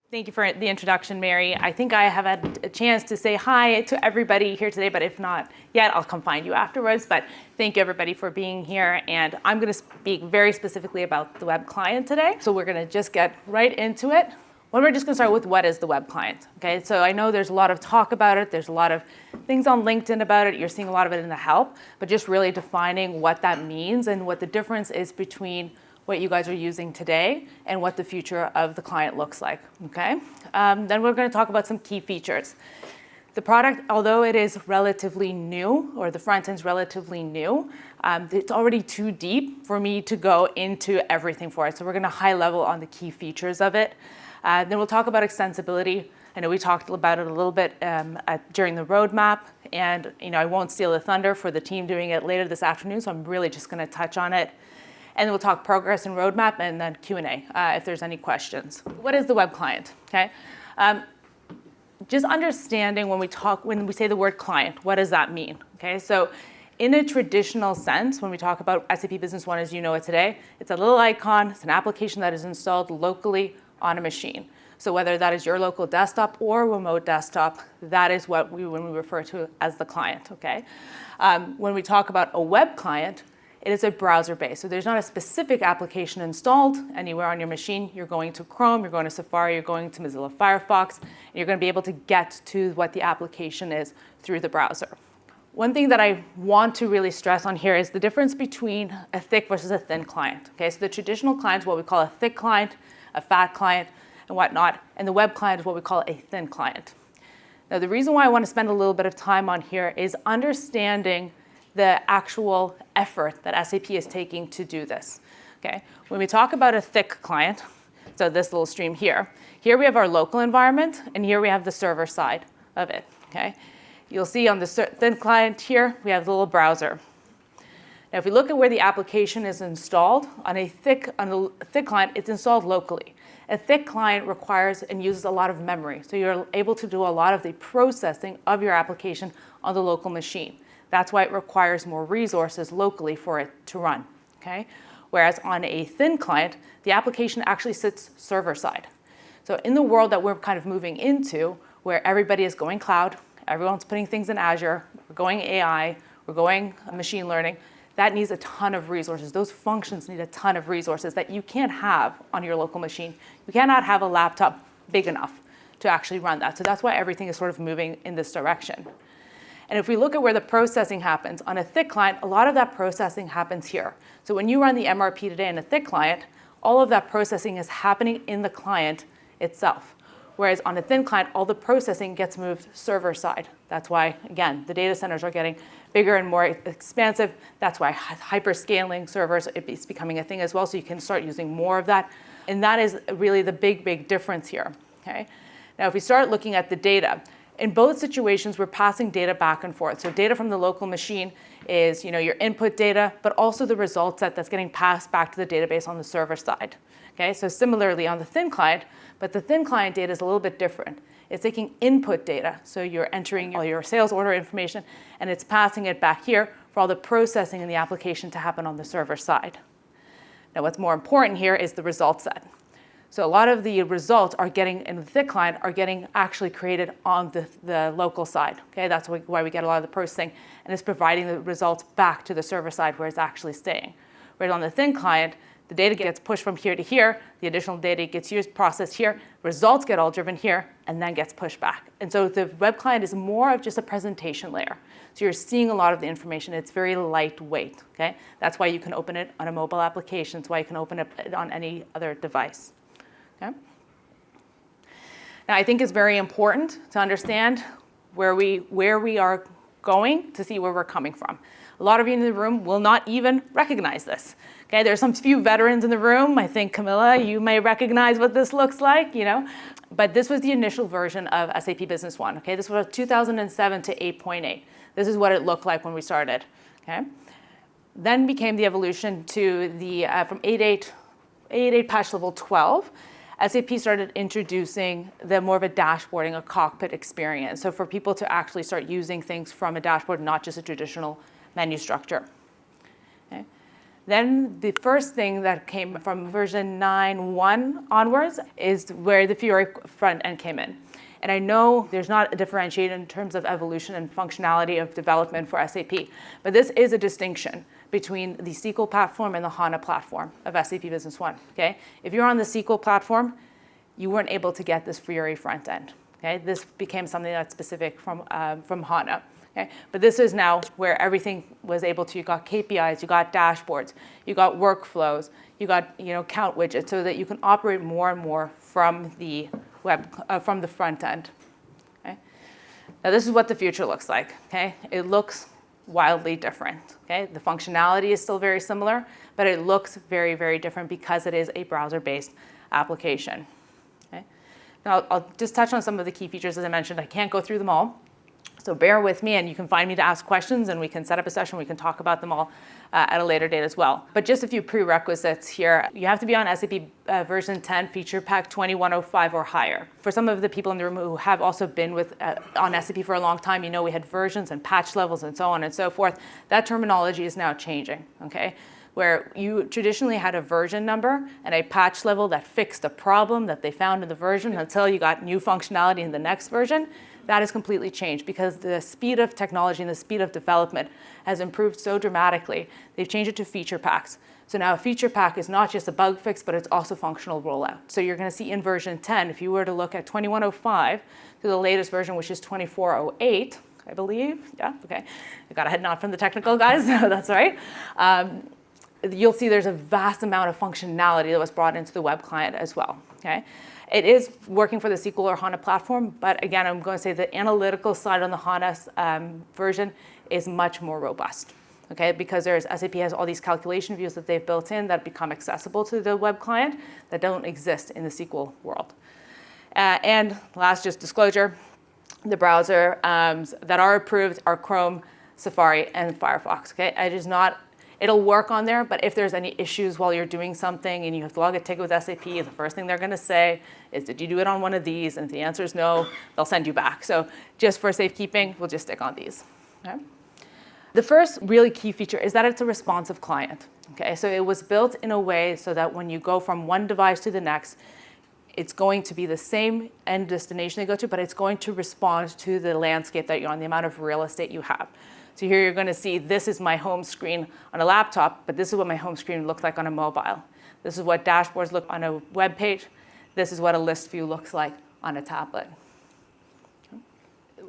Thank you for the introduction, Mary. I think I have had a chance to say hi to everybody here today, but if not yet, I'll come find you afterwards. But thank you, everybody, for being here. And I'm going to speak very specifically about the web client today. So we're going to just get right into it. Well, we're just going to start with what is the web client. Okay, so I know there's a lot of talk about it. There's a lot of things on LinkedIn about it. You're seeing a lot of it in the help, but just really defining what that means and what the difference is between what you guys are using today and what the future of the client looks like, okay? Then we're going to talk about some key features. The product, although it is relatively new, or the front end is relatively new, it's already too deep for me to go into everything for it. So we're going to high level on the key features of it. Then we'll talk about extensibility. I know we talked about it a little bit during the roadmap, and I won't steal the thunder for the team doing it later this afternoon, so I'm really just going to touch on it. And then we'll talk progress and roadmap, and then Q&A if there's any questions. What is the web client? Okay, just understanding when we say the word client, what does that mean? Okay, so in a traditional sense, when we talk about SAP Business One as you know it today, it's a little icon. It's an application that is installed locally on a machine. So whether that is your local desktop or remote desktop, that is what when we refer to as the client. Okay, when we talk about a web client, it is a browser-based. So there's not a specific application installed anywhere on your machine. You're going to Chrome, you're going to Safari, you're going to Mozilla Firefox, and you're going to be able to get to what the application is through the browser. One thing that I want to really stress on here is the difference between a thick versus a thin client. Okay, so the traditional client is what we call a thick client, a fat client, and whatnot, and the web client is what we call a thin client. Now, the reason why I want to spend a little bit of time on here is understanding the actual effort that SAP is taking to do this. Okay, when we talk about a thick client, so this little stream here we have our local environment, and here we have the server side of it. Okay, you'll see on the thin client here we have the little browser. Now, if we look at where the application is installed on a thick client, it's installed locally. A thick client requires and uses a lot of memory, so you're able to do a lot of the processing of your application on the local machine. That's why it requires more resources locally for it to run, okay? Whereas on a thin client, the application actually sits server side. So in the world that we're kind of moving into, where everybody is going cloud, everyone's putting things in Azure, we're going AI, we're going machine learning, that needs a ton of resources. Those functions need a ton of resources that you can't have on your local machine. You cannot have a laptop big enough to actually run that. So that's why everything is sort of moving in this direction. And if we look at where the processing happens, on a thick client, a lot of that processing happens here. So when you run the MRP today in a thick client, all of that processing is happening in the client itself. Whereas on a thin client, all the processing gets moved server side. That's why, again, the data centers are getting bigger and more expansive. That's why hyperscaling servers is becoming a thing as well, so you can start using more of that. And that is really the big, big difference here. Okay? Now, if we start looking at the data, in both situations, we're passing data back and forth. So data from the local machine is your input data, but also the result set that's getting passed back to the database on the server side. Okay, so similarly on the thin client, but the thin client data is a little bit different. It's taking input data, so you're entering all your sales order information, and it's passing it back here for all the processing in the application to happen on the server side. Now, what's more important here is the result set. So a lot of the results are getting in the thick client are getting actually created on the local side. Okay, that's why we get a lot of the processing, and it's providing the results back to the server side where it's actually staying. Whereas on the thin client, the data gets pushed from here to here, the additional data gets used, processed here, results get all driven here, and then gets pushed back. And so the web client is more of just a presentation layer. So you're seeing a lot of the information. It's very lightweight. Okay, that's why you can open it on a mobile application. It's why you can open it on any other device. Okay. Now, I think it's very important to understand where we are going to see where we're coming from. A lot of you in the room will not even recognize this. Okay, there's some few veterans in the room. I think, Camilla, you may recognize what this looks like, But this was the initial version of SAP Business One. Okay, this was 2007 to 8.8. This is what it looked like when we started. Okay, then became the evolution to the from 8.8 patch level 12. SAP started introducing more of a dashboarding, a cockpit experience. So for people to actually start using things from a dashboard, not just a traditional menu structure. Okay. Then the first thing that came from version 9.1 onwards is where the Fiori front end came in. And I know there's not a differentiation in terms of evolution and functionality of development for SAP, but this is a distinction between the SQL platform and the HANA platform of SAP Business One, okay? If you're on the SQL platform, you weren't able to get this Fiori front end, okay? This became something that's specific from HANA, okay? But this is now where everything was able to, you got KPIs, you got dashboards, you got workflows, you got, count widgets so that you can operate more and more from the from the front end, okay? Now this is what the future looks like, okay? It looks wildly different, okay? The functionality is still very similar, but it looks very, very different because it is a browser-based application, okay? Now I'll just touch on some of the key features as I mentioned. I can't go through them all, so bear with me and you can find me to ask questions and we can set up a session, we can talk about them all at a later date as well. But just a few prerequisites here. You have to be on SAP version 10 feature pack 2105 or higher. For some of the people in the room who have also been on SAP for a long time, we had versions and patch levels and so on and so forth. That terminology is now changing, okay? Where you traditionally had a version number and a patch level that fixed a problem that they found in the version until you got new functionality in the next version. That has completely changed because the speed of technology and the speed of development has improved so dramatically. They've changed it to feature packs. So now a feature pack is not just a bug fix, but it's also functional rollout. So you're going to see in version 10, if you were to look at 2105 to the latest version, which is 2408, I believe. Yeah, okay. I got a head nod from the technical guys, so that's all right. You'll see there's a vast amount of functionality that was brought into the web client as well, okay? It is working for the SQL or HANA platform, but again, I'm going to say the analytical side on the HANA version is much more robust, okay? Because SAP has all these calculation views that they've built in that become accessible to the web client that don't exist in the SQL world. And last, just disclosure, the browser that are approved are Chrome, Safari, and Firefox, okay? It'll work on there, but if there's any issues while you're doing something and you have to log a ticket with SAP, the first thing they're going to say is, did you do it on one of these? And if the answer is no, they'll send you back. So just for safekeeping, we'll just stick on these. Okay? The first really key feature is that it's a responsive client. Okay? So it was built in a way so that when you go from one device to the next, it's going to be the same end destination they go to, but it's going to respond to the landscape that you're on, the amount of real estate you have. So here you're going to see this is my home screen on a laptop, but this is what my home screen looks like on a mobile. This is what dashboards look on a web page. This is what a list view looks like on a tablet.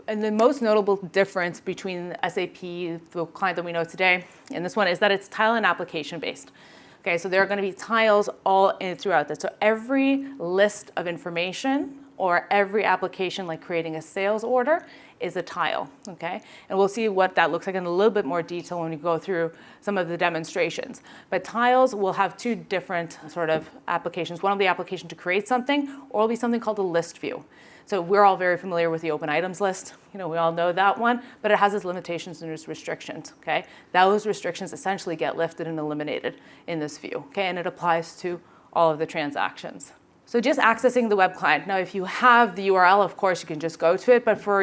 And the most notable difference between SAP, the client that we know today, and this one is that it's tile and application based. Okay, so there are going to be tiles all throughout this. So every list of information or every application, like creating a sales order, is a tile, okay? And we'll see what that looks like in a little bit more detail when we go through some of the demonstrations. But tiles will have two different sort of applications. One will be the application to create something, or will be something called a list view. So we're all very familiar with the open items list. We all know that one, but it has its limitations and its restrictions, okay? Those restrictions essentially get lifted and eliminated in this view, okay? And it applies to all of the transactions. So just accessing the web client. Now, if you have the URL, of course, you can just go to it. But for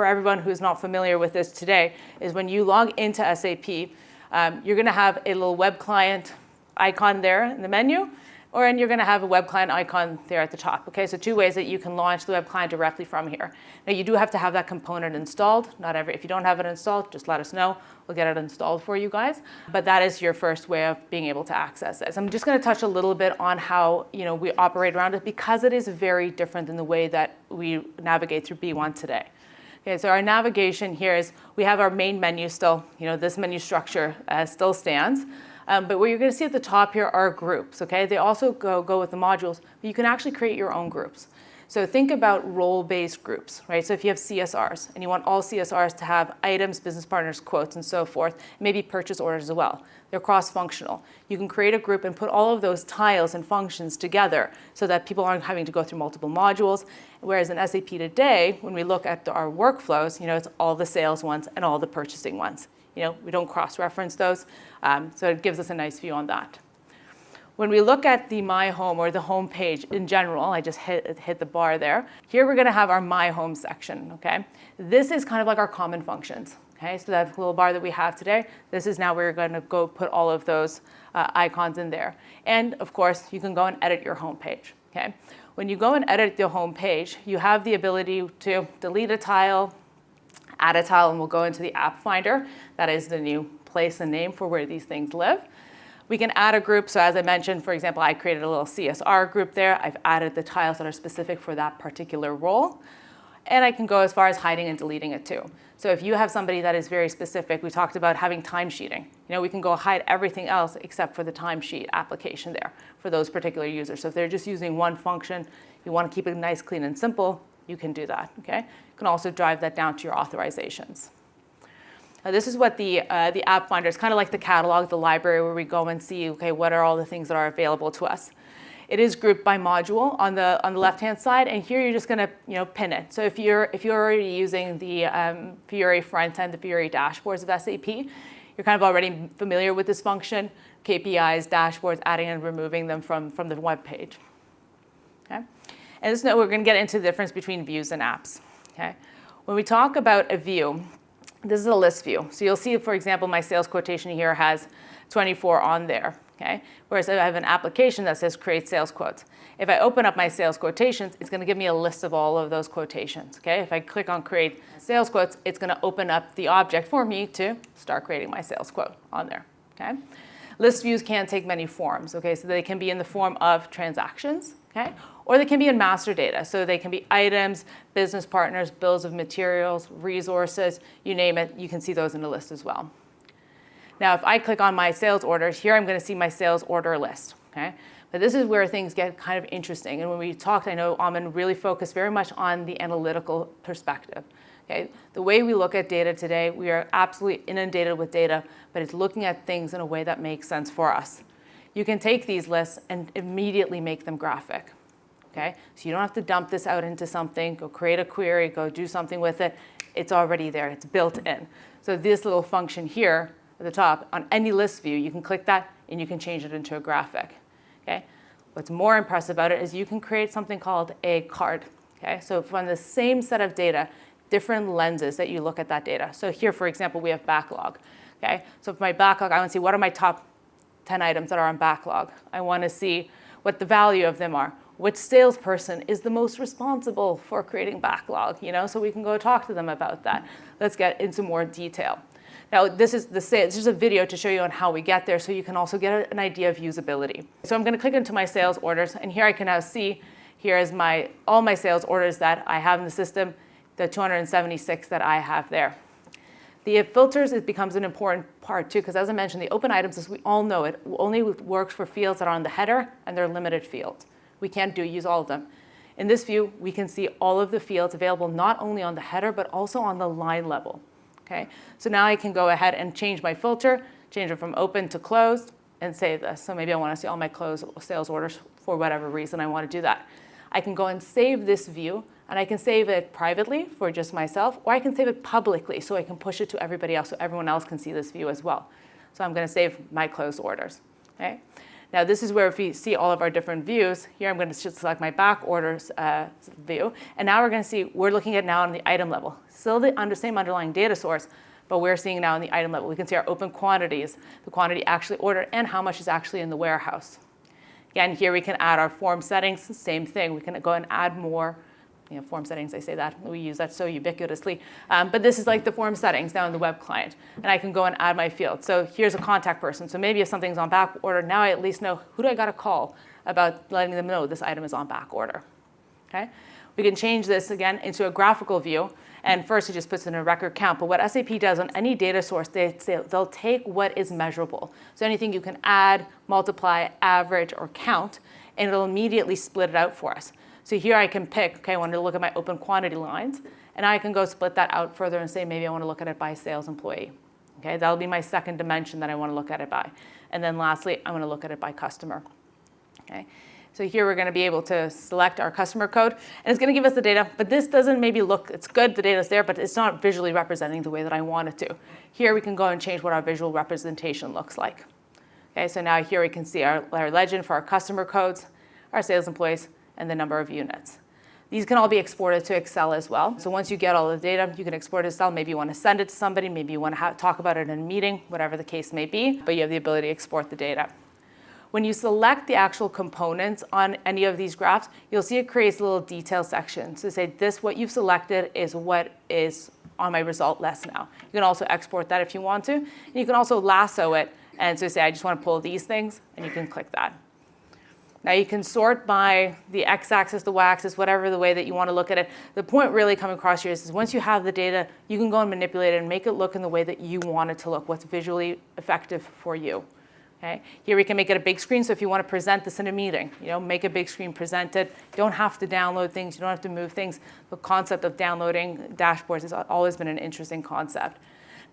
everyone who's not familiar with this today, is when you log into SAP, you're going to have a little web client icon there in the menu, and you're going to have a web client icon there at the top. Okay, so two ways that you can launch the web client directly from here. Now, you do have to have that component installed. If you don't have it installed, just let us know. We'll get it installed for you guys. But that is your first way of being able to access it. So I'm just going to touch a little bit on how we operate around it because it is very different than the way that we navigate through B1 today. Okay, so our navigation here is we have our main menu still. This menu structure still stands. But what you're going to see at the top here are groups, okay? They also go with the modules, but you can actually create your own groups. So think about role-based groups, right? So if you have CSRs and you want all CSRs to have items, business partners, quotes, and so forth, maybe purchase orders as well. They're cross-functional. You can create a group and put all of those tiles and functions together so that people aren't having to go through multiple modules. Whereas in SAP today, when we look at our workflows, it's all the sales ones and all the purchasing ones. We don't cross-reference those, so it gives us a nice view on that. When we look at the My Home or the home page in general, I just hit the bar there. Here we're going to have our My Home section, okay? This is kind of like our common functions. Okay, so that little bar that we have today, this is now where you're going to go put all of those icons in there. And of course, you can go and edit your home page. Okay, when you go and edit the home page, you have the ability to delete a tile, add a tile, and we'll go into the app finder. That is the new place and name for where these things live. We can add a group. So as I mentioned, for example, I created a little CSR group there. I've added the tiles that are specific for that particular role. And I can go as far as hiding and deleting it too. So if you have somebody that is very specific, we talked about having timesheeting. We can go hide everything else except for the timesheet application there for those particular users. So if they're just using one function, you want to keep it nice, clean, and simple, you can do that, okay? You can also drive that down to your authorizations. Now this is what the app finder is, kind of like the catalog, the library, where we go and see, okay, what are all the things that are available to us. It is grouped by module on the left-hand side, and here you're just going to pin it. So if you're already using the Fiori front end, the Fiori dashboards of SAP, you're kind of already familiar with this function: KPIs, dashboards, adding and removing them from the web page. Okay, and just know we're going to get into the difference between views and apps. Okay, when we talk about a view, this is a list view. So you'll see, for example, my sales quotation here has 24 on there. Okay? Whereas I have an application that says create sales quotes. If I open up my sales quotations, it's going to give me a list of all of those quotations. Okay? If I click on create sales quotes, it's going to open up the object for me to start creating my sales quote on there. Okay? List views can take many forms. Okay? So they can be in the form of transactions, okay? Or they can be in master data. So they can be items, business partners, bills of materials, resources, you name it. You can see those in the list as well. Now, if I click on my sales orders, here I'm going to see my sales order list, okay? But this is where things get kind of interesting. And when we talked, I know Amin really focused very much on the analytical perspective, okay? The way we look at data today, we are absolutely inundated with data, but it's looking at things in a way that makes sense for us. You can take these lists and immediately make them graphic, okay? So you don't have to dump this out into something, go create a query, go do something with it. It's already there, it's built in. So this little function here, at the top, on any list view, you can click that and you can change it into a graphic. Okay? What's more impressive about it is you can create something called a card. Okay? So from the same set of data, different lenses that you look at that data. So here, for example, we have backlog. Okay? So for my backlog, I want to see what are my top 10 items that are on backlog. I want to see what the value of them are. Which salesperson is the most responsible for creating backlog? So we can go talk to them about that. Let's get into more detail. Now, this is just a video to show you on how we get there, so you can also get an idea of usability. So I'm going to click into my sales orders, and here I can now see, here is all my sales orders that I have in the system, the 276 that I have there. The filters, it becomes an important part too, because as I mentioned, the open items, as we all know, it only works for fields that are on the header, and they're limited fields. We can't use all of them. In this view, we can see all of the fields available not only on the header, but also on the line level. Okay, so now I can go ahead and change my filter, change it from open to closed, and save this. So maybe I want to see all my closed sales orders for whatever reason I want to do that. I can go and save this view, and I can save it privately for just myself, or I can save it publicly so I can push it to everybody else so everyone else can see this view as well. So I'm going to save my closed orders. Okay. Now this is where if we see all of our different views, here I'm going to just select my back orders view. And now we're going to see, we're looking at now on the item level. Still the same underlying data source, but we're seeing now on the item level. We can see our open quantities, the quantity actually ordered, and how much is actually in the warehouse. Again, here we can add our form settings, same thing. We can go and add more form settings, I say that, we use that so ubiquitously. But this is like the form settings now in the web client. And I can go and add my field. So here's a contact person. So maybe if something's on back order, now I at least know who do I got to call about letting them know this item is on back order. Okay? We can change this again into a graphical view. And first it just puts in a record count. But what SAP does on any data source, they'll take what is measurable. So anything you can add, multiply, average, or count, and it'll immediately split it out for us. So here I can pick, okay, I want to look at my open quantity lines, and I can go split that out further and say maybe I want to look at it by sales employee. Okay, that'll be my second dimension that I want to look at it by. And then lastly, I want to look at it by customer. Okay, so here we're going to be able to select our customer code, and it's going to give us the data, but this doesn't maybe look, it's good, the data's there, but it's not visually representing the way that I want it to. Here we can go and change what our visual representation looks like. Okay, so now here we can see our legend for our customer codes, our sales employees, and the number of units. These can all be exported to Excel as well. So once you get all the data, you can export it to Excel. Maybe you want to send it to somebody. Maybe you want to talk about it in a meeting, whatever the case may be. But you have the ability to export the data. When you select the actual components on any of these graphs, you'll see it creates a little detail section. So say this, what you've selected is what is on my result list now. You can also export that if you want to. And you can also lasso it. And so say, I just want to pull these things, and you can click that. Now you can sort by the x-axis, the y-axis, whatever the way that you want to look at it. The point really coming across here is once you have the data, you can go and manipulate it and make it look in the way that you want it to look, what's visually effective for you. Okay? Here we can make it a big screen, so if you want to present this in a meeting, make a big screen, present it. You don't have to download things, you don't have to move things. The concept of downloading dashboards has always been an interesting concept.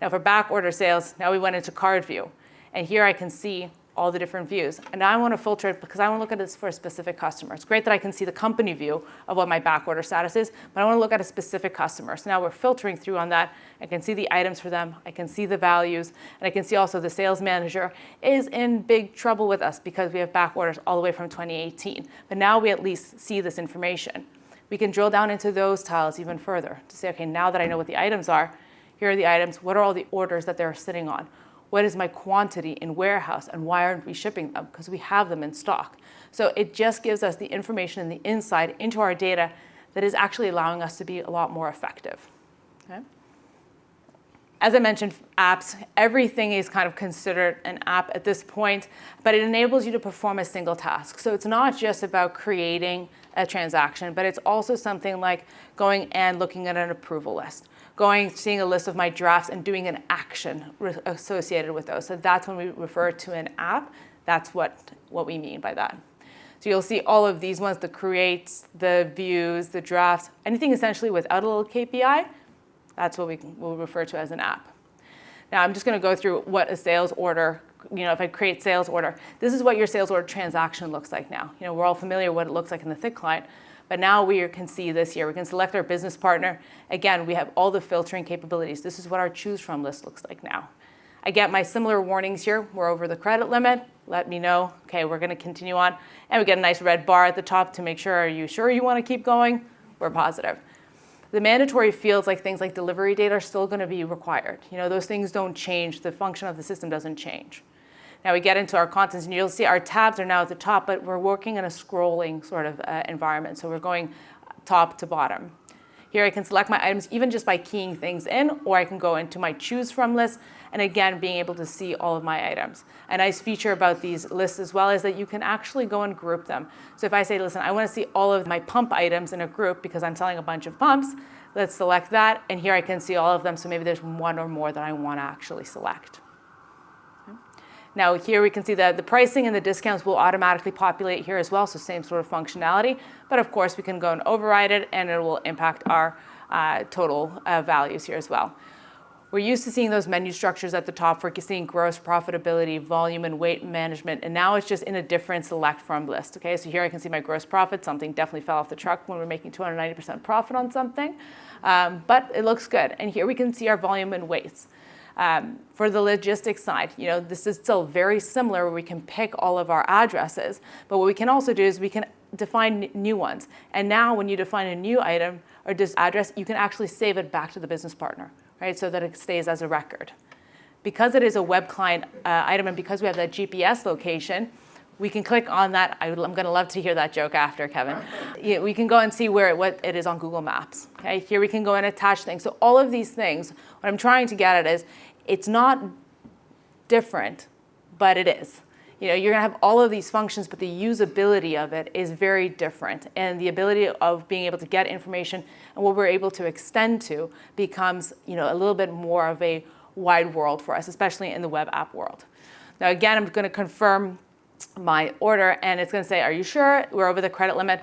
Now for back order sales, now we went into card view. And here I can see all the different views. And now I want to filter it because I want to look at this for a specific customer. It's great that I can see the company view of what my back order status is, but I want to look at a specific customer. So now we're filtering through on that. I can see the items for them. I can see the values. And I can see also the sales manager is in big trouble with us because we have back orders all the way from 2018. But now we at least see this information. We can drill down into those tiles even further to say, okay, now that I know what the items are, here are the items. What are all the orders that they're sitting on? What is my quantity in warehouse, and why aren't we shipping them? Because we have them in stock. So it just gives us the information and the insight into our data that is actually allowing us to be a lot more effective. Okay? As I mentioned, apps, everything is kind of considered an app at this point, but it enables you to perform a single task. So it's not just about creating a transaction, but it's also something like going and looking at an approval list, seeing a list of my drafts and doing an action associated with those. So that's when we refer to an app. That's what we mean by that. So you'll see all of these ones, the creates, the views, the drafts, anything essentially without a little KPI, that's what we'll refer to as an app. Now I'm just going to go through what a sales order, if I create sales order, this is what your sales order transaction looks like now. We're all familiar with what it looks like in the thick client. But now we can see this here. We can select our business partner. Again, we have all the filtering capabilities. This is what our choose from list looks like now. I get my similar warnings here. We're over the credit limit. Let me know. Okay, we're going to continue on. And we get a nice red bar at the top to make sure, are you sure you want to keep going? We're positive. The mandatory fields, like things like delivery date, are still going to be required. Those things don't change. The function of the system doesn't change. Now we get into our contents, and you'll see our tabs are now at the top, but we're working in a scrolling sort of environment. So we're going top to bottom. Here I can select my items even just by keying things in, or I can go into my choose from list, and again, being able to see all of my items. A nice feature about these lists as well is that you can actually go and group them. So if I say, listen, I want to see all of my pump items in a group because I'm selling a bunch of pumps, let's select that, and here I can see all of them. So maybe there's one or more that I want to actually select. Now here we can see that the pricing and the discounts will automatically populate here as well, so same sort of functionality. But of course we can go and override it, and it will impact our total values here as well. We're used to seeing those menu structures at the top for seeing gross profitability, volume, and weight management, and now it's just in a different select from list. Okay, so here I can see my gross profit. Something definitely fell off the truck when we're making 290% profit on something, but it looks good. And here we can see our volume and weights. For the logistics side, this is still very similar where we can pick all of our addresses, but what we can also do is we can define new ones. And now when you define a new item or this address, you can actually save it back to the business partner, right? So that it stays as a record. Because it is a web client item and because we have that GPS location, we can click on that. I'm going to love to hear that joke after, Kevin. We can go and see what it is on Google Maps. Okay, here we can go and attach things. So all of these things, what I'm trying to get at is, it's not different, but it is. You're going to have all of these functions, but the usability of it is very different. And the ability of being able to get information and what we're able to extend to becomes, a little bit more of a wide world for us, especially in the web app world. Now, again, I'm going to confirm my order, and it's going to say, are you sure we're over the credit limit?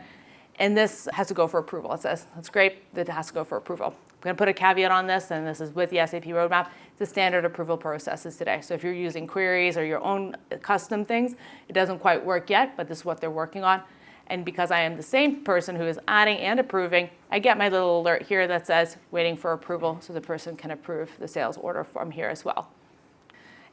And this has to go for approval. It says, that's great, that it has to go for approval. I'm going to put a caveat on this, and this is with the SAP roadmap. It's the standard approval processes today. So if you're using queries or your own custom things, it doesn't quite work yet, but this is what they're working on. And because I am the same person who is adding and approving, I get my little alert here that says waiting for approval, so the person can approve the sales order from here as well.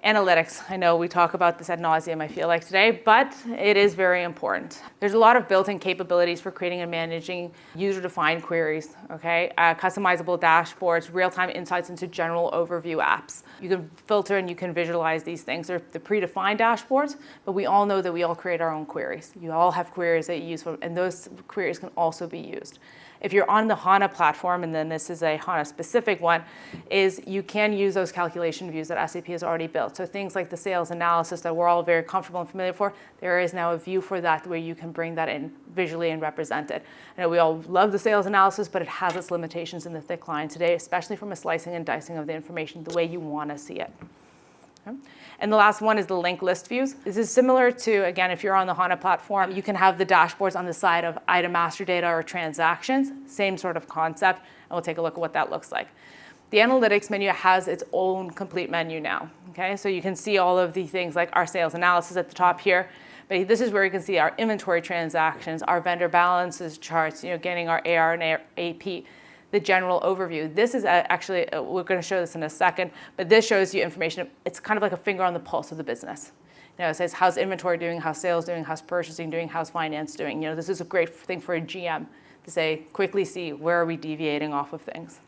Analytics, I know we talk about this ad nauseum, I feel like today, but it is very important. There's a lot of built-in capabilities for creating and managing user-defined queries, okay? Customizable dashboards, real-time insights into general overview apps. You can filter and you can visualize these things. They're the predefined dashboards, but we all know that we all create our own queries. You all have queries that you use, and those queries can also be used. If you're on the HANA platform, and then this is a HANA specific one, is you can use those calculation views that SAP has already built. So things like the sales analysis that we're all very comfortable and familiar for, there is now a view for that where you can bring that in visually and represent it. I know we all love the sales analysis, but it has its limitations in the thick line today, especially from a slicing and dicing of the information the way you want to see it. Okay. And the last one is the linked list views. This is similar to, again, if you're on the HANA platform, you can have the dashboards on the side of item master data or transactions, same sort of concept, and we'll take a look at what that looks like. The analytics menu has its own complete menu now, okay? So you can see all of the things like our sales analysis at the top here, but this is where you can see our inventory transactions, our vendor balances charts, getting our AR and AP, the general overview. This is actually, we're going to show this in a second, but this shows you information. It's kind of like a finger on the pulse of the business. It says how's inventory doing, how's sales doing, how's purchasing doing, how's finance doing. This is a great thing for a GM to say, quickly see where are we deviating off of things.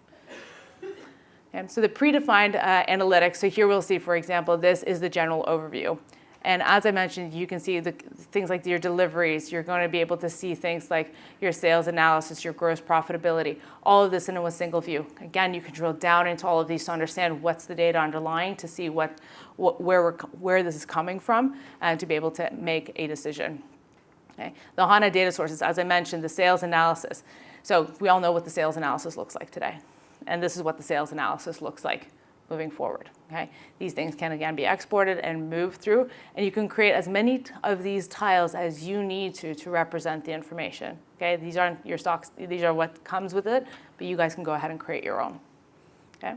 And so the predefined analytics, so here we'll see, for example, this is the general overview. And as I mentioned, you can see the things like your deliveries. You're going to be able to see things like your sales analysis, your gross profitability, all of this in a single view. Again, you can drill down into all of these to understand what's the data underlying, to see where this is coming from, and to be able to make a decision. Okay. The HANA data sources, as I mentioned, the sales analysis. So we all know what the sales analysis looks like today. And this is what the sales analysis looks like moving forward. Okay? These things can again be exported and moved through, and you can create as many of these tiles as you need to represent the information. Okay? These aren't your stocks, these are what comes with it, but you guys can go ahead and create your own. Okay?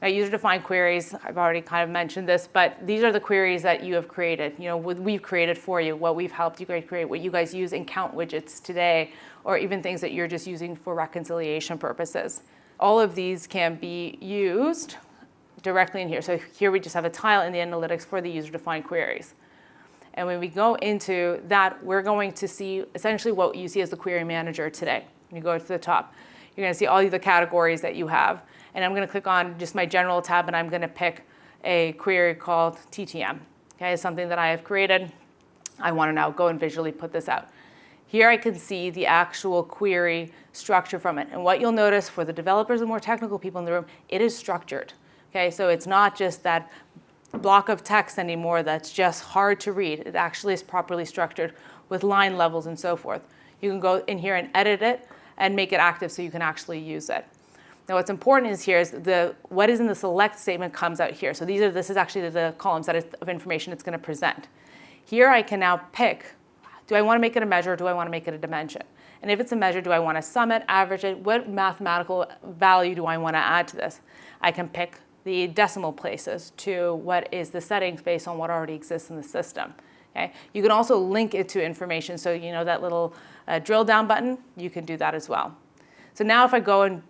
Now, user-defined queries, I've already kind of mentioned this, but these are the queries that you have created. What we've created for you, what we've helped you guys create, what you guys use in count widgets today, or even things that you're just using for reconciliation purposes. All of these can be used directly in here. So here we just have a tile in the analytics for the user-defined queries. And when we go into that, we're going to see essentially what you see as the query manager today. When you go to the top, you're going to see all of the categories that you have. And I'm going to click on just my general tab, and I'm going to pick a query called TTM. Okay, it's something that I have created. I want to now go and visually put this out. Here I can see the actual query structure from it. And what you'll notice for the developers and more technical people in the room, it is structured. Okay, so it's not just that block of text anymore that's just hard to read. It actually is properly structured with line levels and so forth. You can go in here and edit it and make it active so you can actually use it. Now what's important is here is what is in the select statement comes out here. So this is actually the columns of information it's going to present. Here I can now pick, do I want to make it a measure or do I want to make it a dimension? And if it's a measure, do I want to sum it, average it? What mathematical value do I want to add to this? I can pick the decimal places to what is the settings based on what already exists in the system. Okay? You can also link it to information. So that little drill down button, you can do that as well. So now if I go and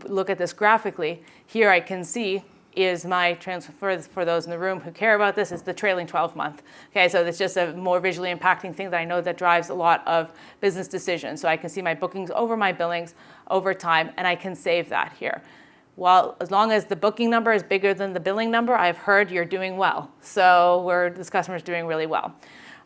look at this graphically, here I can see is my transfer, for those in the room who care about this, is the trailing 12 month. Okay, so it's just a more visually impacting thing that I know that drives a lot of business decisions. So I can see my bookings over my billings over time, and I can save that here. Well, as long as the booking number is bigger than the billing number, I've heard you're doing well. So this customer's doing really well.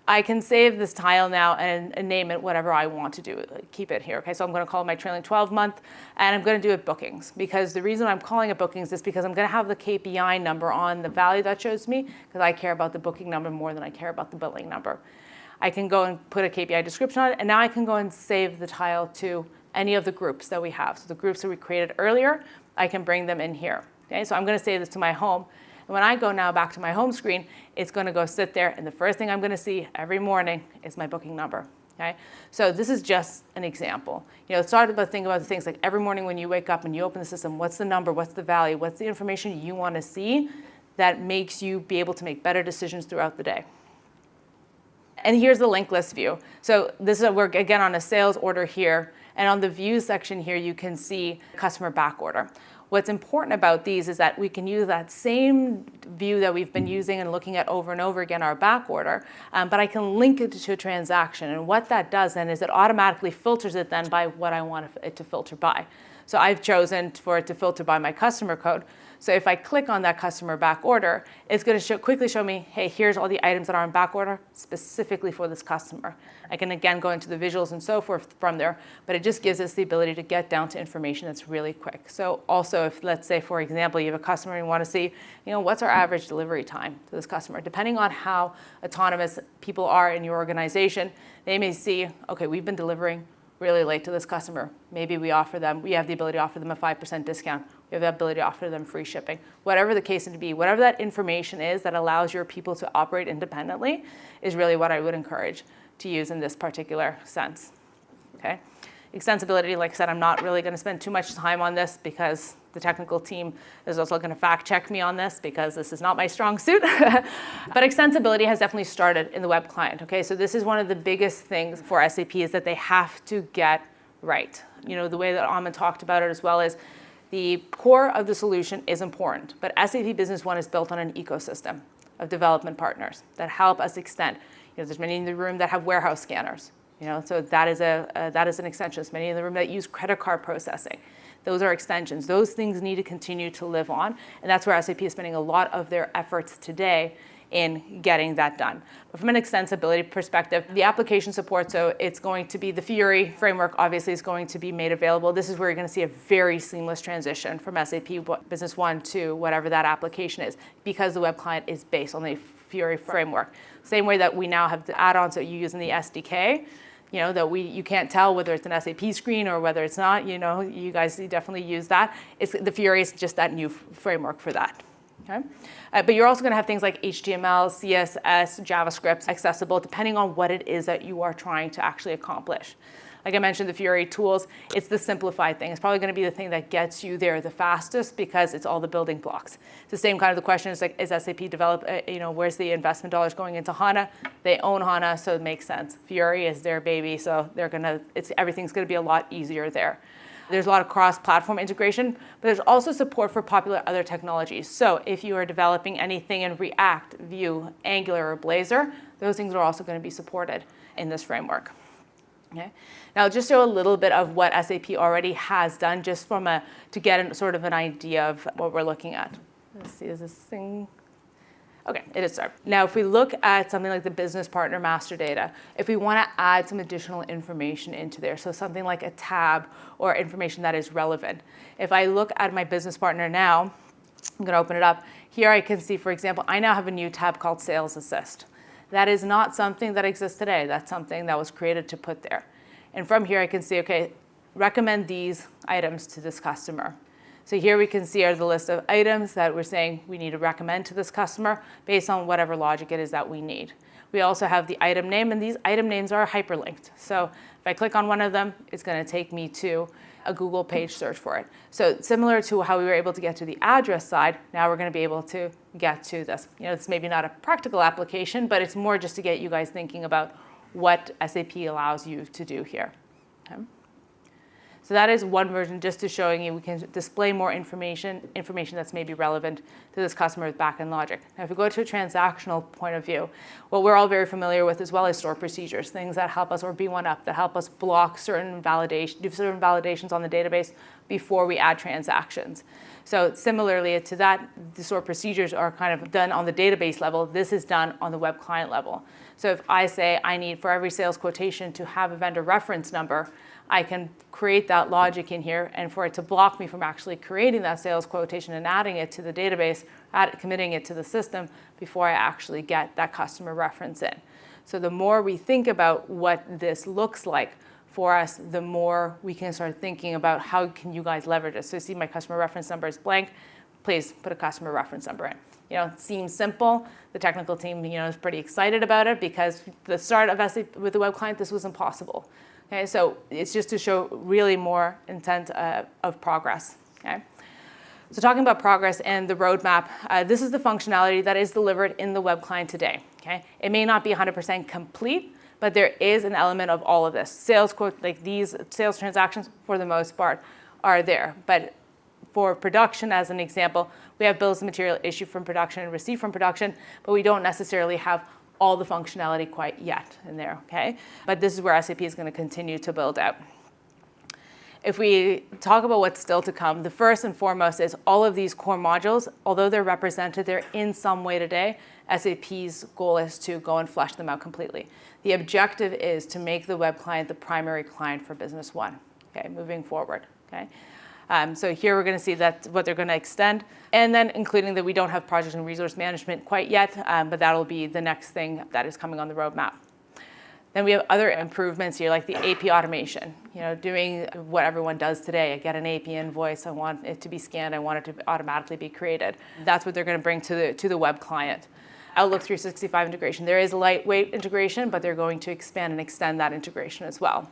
I can save this tile now and name it whatever I want to do, keep it here. Okay, so I'm going to call it my trailing 12 month, and I'm going to do it bookings, because the reason I'm calling it bookings is because I'm going to have the KPI number on the value that shows me, because I care about the booking number more than I care about the billing number. I can go and put a KPI description on it, and now I can go and save the tile to any of the groups that we have. So the groups that we created earlier, I can bring them in here. Okay, so I'm going to save this to my home. And when I go now back to my home screen, it's going to go sit there, and the first thing I'm going to see every morning is my booking number. Okay, so this is just an example. Start to think about the things like every morning when you wake up and you open the system, what's the number, what's the value, what's the information you want to see that makes you be able to make better decisions throughout the day. And here's the linked list view. So we're again on a sales order here. And on the views section here, you can see customer back order. What's important about these is that we can use that same view that we've been using and looking at over and over again, our back order, but I can link it to a transaction. And what that does then is it automatically filters it then by what I want it to filter by. So I've chosen for it to filter by my customer code. So if I click on that customer back order, it's going to quickly show me, hey, here's all the items that are in back order specifically for this customer. I can again go into the visuals and so forth from there, but it just gives us the ability to get down to information that's really quick. So also if, let's say, for example, you have a customer and you want to see, what's our average delivery time to this customer? Depending on how autonomous people are in your organization, they may see, okay, we've been delivering really late to this customer. Maybe we have the ability to offer them a 5% discount. We have the ability to offer them free shipping. Whatever the case may be, whatever that information is that allows your people to operate independently is really what I would encourage to use in this particular sense. Okay? Extensibility, like I said, I'm not really going to spend too much time on this because the technical team is also going to fact check me on this because this is not my strong suit. But extensibility has definitely started in the web client. Okay, so this is one of the biggest things for SAP is that they have to get right. The way that Ahmed talked about it as well is the core of the solution is important, but SAP Business One is built on an ecosystem of development partners that help us extend. There's many in the room that have warehouse scanners. So that is an extension. There's many in the room that use credit card processing. Those are extensions. Those things need to continue to live on, and that's where SAP is spending a lot of their efforts today in getting that done. But from an extensibility perspective, the application support, so it's going to be the Fiori framework obviously is going to be made available. This is where you're going to see a very seamless transition from SAP Business One to whatever that application is, because the web client is based on the Fiori framework. Same way that we now have the add-ons that you use in the SDK, that you can't tell whether it's an SAP screen or whether it's not, you guys definitely use that. The Fiori is just that new framework for that. Okay? But you're also going to have things like HTML, CSS, JavaScript accessible depending on what it is that you are trying to actually accomplish. Like I mentioned, the Fiori tools, it's the simplified thing. It's probably going to be the thing that gets you there the fastest because it's all the building blocks. It's the same kind of the question is like, is SAP develop, where's the investment dollars going into HANA? They own HANA, so it makes sense. Fiori is their baby, so everything's going to be a lot easier there. There's a lot of cross-platform integration, but there's also support for popular other technologies. So if you are developing anything in React, Vue, Angular, or Blazor, those things are also going to be supported in this framework. Okay. Now, I'll just show a little bit of what SAP already has done, just to get sort of an idea of what we're looking at. Let's see, is this thing? Okay, it is there. Now, if we look at something like the business partner master data, if we want to add some additional information into there, so something like a tab or information that is relevant. If I look at my business partner now, I'm going to open it up. Here I can see, for example, I now have a new tab called Sales Assist. That is not something that exists today. That's something that was created to put there. And from here I can see, okay, recommend these items to this customer. So here we can see are the list of items that we're saying we need to recommend to this customer based on whatever logic it is that we need. We also have the item name, and these item names are hyperlinked. So if I click on one of them, it's going to take me to a Google page search for it. So similar to how we were able to get to the address side, now we're going to be able to get to this. It's maybe not a practical application, but it's more just to get you guys thinking about what SAP allows you to do here. Okay. So that is one version, just to showing you we can display more information that's maybe relevant to this customer's backend logic. Now, if we go to a transactional point of view, what we're all very familiar with as well is store procedures, things that help us, or B1up, that help us block do certain validations on the database before we add transactions. So similarly to that, the store procedures are kind of done on the database level. This is done on the web client level. So if I say I need for every sales quotation to have a vendor reference number, I can create that logic in here, and for it to block me from actually creating that sales quotation and adding it to the database, committing it to the system before I actually get that customer reference in. So the more we think about what this looks like for us, the more we can start thinking about how can you guys leverage it. So you see my customer reference number is blank, please put a customer reference number in. It seems simple. The technical team, is pretty excited about it because the start of SAP with the web client, this was impossible. Okay, so it's just to show really more intent of progress. Okay, so talking about progress and the roadmap, this is the functionality that is delivered in the web client today. Okay, it may not be 100% complete, but there is an element of all of this. Sales quote, like these sales transactions, for the most part, are there. But for production, as an example, we have bills of material issued from production and received from production, but we don't necessarily have all the functionality quite yet in there, okay? But this is where SAP is going to continue to build out. If we talk about what's still to come, the first and foremost is all of these core modules, although they're represented, they're in some way today. SAP's goal is to go and flesh them out completely. The objective is to make the web client the primary client for Business One, okay, moving forward, okay? So here we're going to see that what they're going to extend, and then including that we don't have project and resource management quite yet, but that'll be the next thing that is coming on the roadmap. Then we have other improvements here, like the AP automation, doing what everyone does today. I get an AP invoice, I want it to be scanned, I want it to automatically be created. That's what they're going to bring to the web client. Outlook 365 integration. There is lightweight integration, but they're going to expand and extend that integration as well.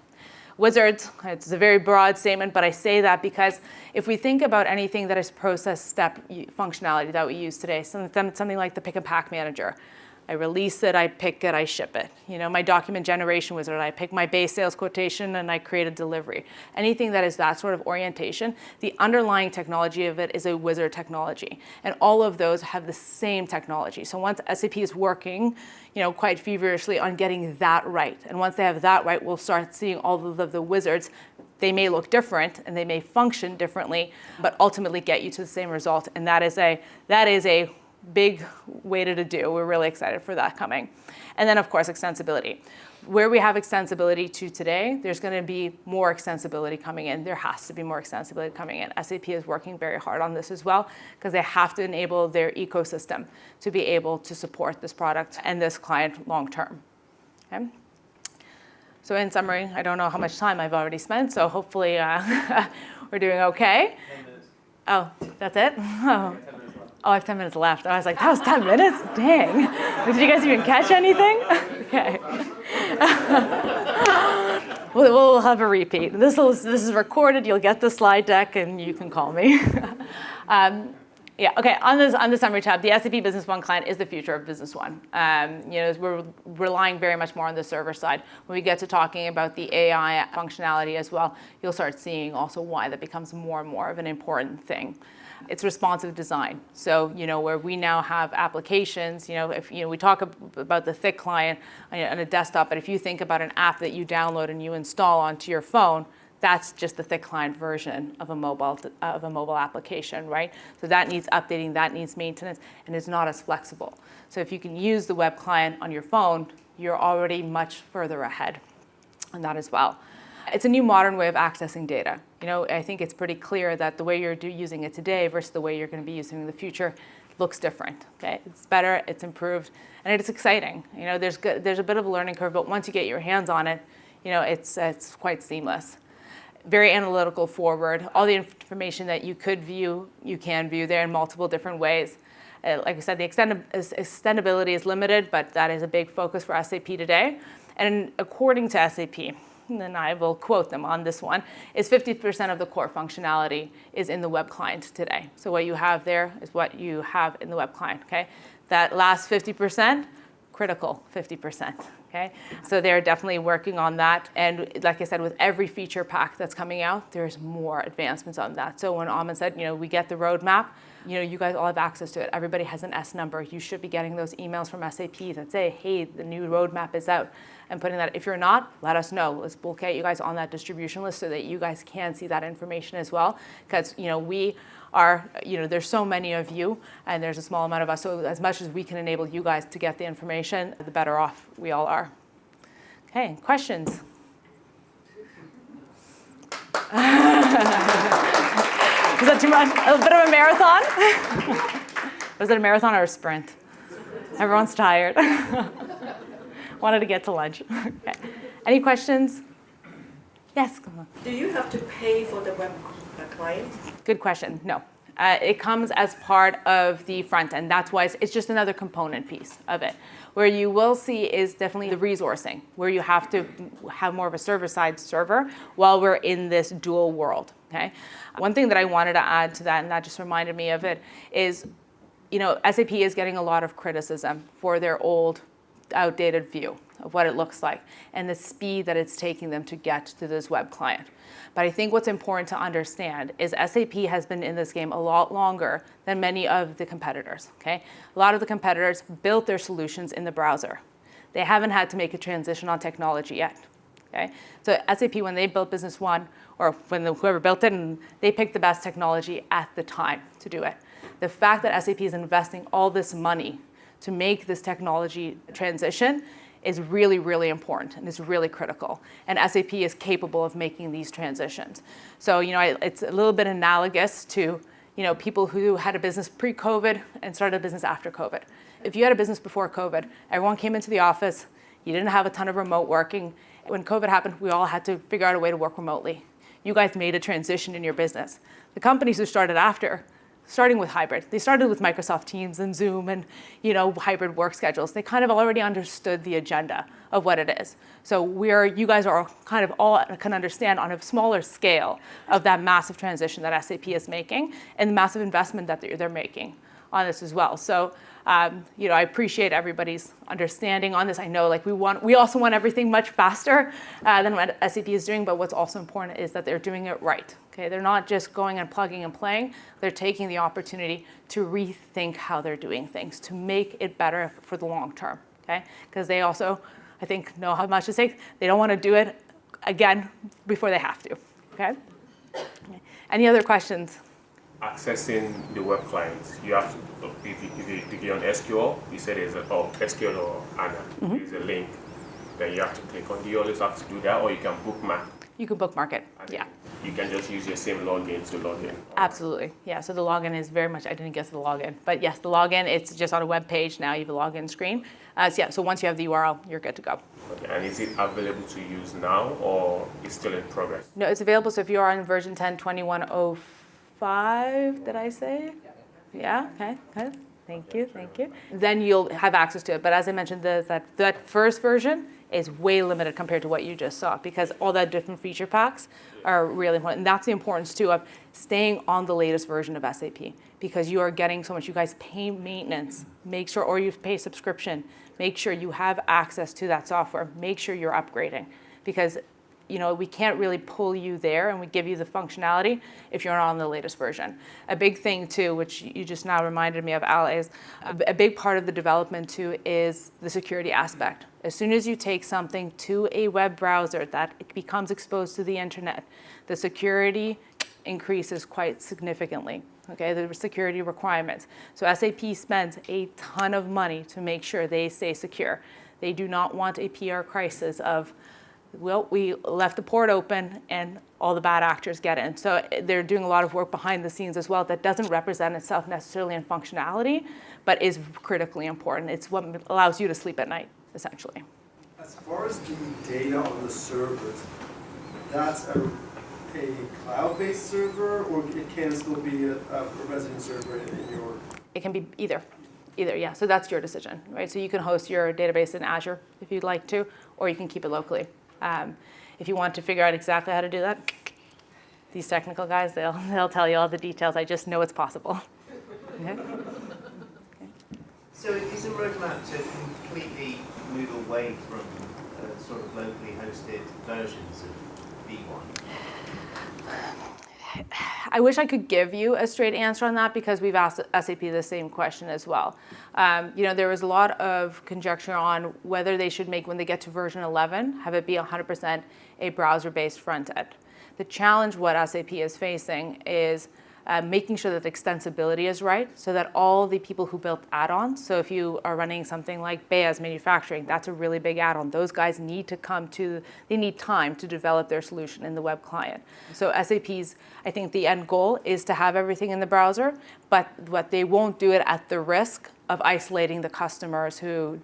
Wizards, it's a very broad statement, but I say that because if we think about anything that is process step functionality that we use today, something like the pick and pack manager, I release it, I pick it, I ship it. My document generation wizard, I pick my base sales quotation and I create a delivery. Anything that is that sort of orientation, the underlying technology of it is a wizard technology. And all of those have the same technology. So once SAP is working, quite feverishly on getting that right. And once they have that right, we'll start seeing all of the wizards. They may look different and they may function differently, but ultimately get you to the same result. And that is a big way to do. We're really excited for that coming. And then, of course, extensibility. Where we have extensibility to today, there's going to be more extensibility coming in. There has to be more extensibility coming in. SAP is working very hard on this as well because they have to enable their ecosystem to be able to support this product and this client long term. Okay? So in summary, I don't know how much time I've already spent, so hopefully we're doing okay. 10 minutes. Oh, that's it? Oh. 10 minutes left. Oh, I have 10 minutes left. I was like, that was 10 minutes? Dang. Did you guys even catch anything? Okay. We'll have a repeat. This is recorded. You'll get the slide deck, and you can call me. Yeah, okay, on the summary tab, the SAP Business One Client is the future of Business One. We're relying very much more on the server side. When we get to talking about the AI functionality as well, you'll start seeing also why that becomes more and more of an important thing. It's responsive design. So, where we now have applications, if we talk about the thick client on a desktop, but if you think about an app that you download and you install onto your phone, that's just the thick client version of a mobile application, right? So that needs updating, that needs maintenance, and it's not as flexible. So if you can use the web client on your phone, you're already much further ahead on that as well. It's a new modern way of accessing data. I think it's pretty clear that the way you're using it today versus the way you're going to be using it in the future looks different. Okay, it's better, it's improved, and it's exciting. There's a bit of a learning curve, but once you get your hands on it, it's quite seamless. Very analytical forward. All the information that you could view, you can view there in multiple different ways. Like I said, the extendability is limited, but that is a big focus for SAP today. And according to SAP, and I will quote them on this one, is 50% of the core functionality is in the web client today. So what you have there is what you have in the web client, okay? That last 50%, critical 50%, okay? So they're definitely working on that. And like I said, with every feature pack that's coming out, there's more advancements on that. So when Ahmed said, we get the roadmap, you guys all have access to it. Everybody has an S number. You should be getting those emails from SAP that say, hey, the new roadmap is out. And putting that, if you're not, let us know. We'll get you guys on that distribution list so that you guys can see that information as well. Because, we are, there's so many of you and there's a small amount of us. So as much as we can enable you guys to get the information, the better off we all are. Okay, questions? Was that too much? A bit of a marathon? Was it a marathon or a sprint? Everyone's tired. Wanted to get to lunch. Okay. Any questions? Yes, come on. Do you have to pay for the web client? Good question. No. It comes as part of the front end. That's why it's just another component piece of it. Where you will see is definitely the resourcing, where you have to have more of a server-side server while we're in this dual world. Okay. One thing that I wanted to add to that, and that just reminded me of it, is SAP is getting a lot of criticism for their old outdated view of what it looks like and the speed that it's taking them to get to this web client. But I think what's important to understand is SAP has been in this game a lot longer than many of the competitors, okay? A lot of the competitors built their solutions in the browser. They haven't had to make a transition on technology yet, okay? So SAP, when they built Business One, or when whoever built it, and they picked the best technology at the time to do it. The fact that SAP is investing all this money to make this technology transition is really, really important and is really critical. And SAP is capable of making these transitions. So, it's a little bit analogous to, people who had a business pre-COVID and started a business after COVID. If you had a business before COVID, everyone came into the office, you didn't have a ton of remote working. When COVID happened, we all had to figure out a way to work remotely. You guys made a transition in your business. The companies who started after, starting with hybrid, they started with Microsoft Teams and Zoom and hybrid work schedules. They kind of already understood the agenda of what it is. So you guys are kind of all can understand on a smaller scale of that massive transition that SAP is making and the massive investment that they're making on this as well. So I appreciate everybody's understanding on this. I know we also want everything much faster than what SAP is doing, but what's also important is that they're doing it right. Okay, they're not just going and plugging and playing. They're taking the opportunity to rethink how they're doing things, to make it better for the long term. Okay, because they also, I think, know how much it takes. They don't want to do it again before they have to. Okay. Any other questions? Accessing the web clients, you have to, if you're on SQL, you said there's SQL or ANA, there's a link that you have to click on. Do you always have to do that, or you can bookmark? You can bookmark it, yeah. You can just use your same login to log in. Absolutely, yeah. So the login is very much, I didn't guess the login, but yes, the login, it's just on a web page now, you have a login screen. So once you have the URL, you're good to go. Okay, and is it available to use now, or is still in progress? No, it's available, so if you are on version 10.21.05, did I say? Yeah, okay, good. Thank you. Then you'll have access to it. But as I mentioned, that first version is way limited compared to what you just saw because all the different feature packs are really important. And that's the importance, too, of staying on the latest version of SAP because you are getting so much. You guys pay maintenance, make sure, or you pay subscription. Make sure you have access to that software. Make sure you're upgrading because we can't really pull you there and we give you the functionality if you're not on the latest version. A big thing too, which you just now reminded me of, Al, is a big part of the development too is the security aspect. As soon as you take something to a web browser that it becomes exposed to the internet, the security increases quite significantly. Okay, the security requirements. So SAP spends a ton of money to make sure they stay secure. They do not want a PR crisis of, well, we left the port open and all the bad actors get in. So they're doing a lot of work behind the scenes as well that doesn't represent itself necessarily in functionality, but is critically important. It's what allows you to sleep at night, essentially. As far as the data on the servers, that's a cloud-based server, or it can still be a resident server in your... It can be either, yeah. So that's your decision, right? So you can host your database in Azure if you'd like to, or you can keep it locally. If you want to figure out exactly how to do that, these technical guys, they'll tell you all the details. I just know it's possible. Okay? So is the roadmap to completely move away from sort of locally hosted versions of V1? I wish I could give you a straight answer on that because we've asked SAP the same question as well. There was a lot of conjecture on whether they should make, when they get to version 11, have it be 100% a browser-based front end. The challenge what SAP is facing is making sure that the extensibility is right so that all the people who built add-ons, so if you are running something like Beyaz Manufacturing, that's a really big add-on. Those guys need to they need time to develop their solution in the web client. So SAP's, I think the end goal is to have everything in the browser, but what they won't do it at the risk of isolating the customers who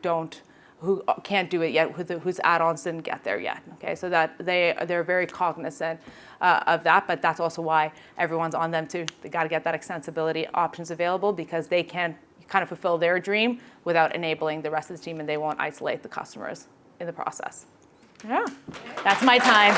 can't do it yet, whose add-ons didn't get there yet. Okay, so that they're very cognizant of that, but that's also why everyone's on them too. They got to get that extensibility options available because they can kind of fulfill their dream without enabling the rest of the team, and they won't isolate the customers in the process. Yeah, that's my time.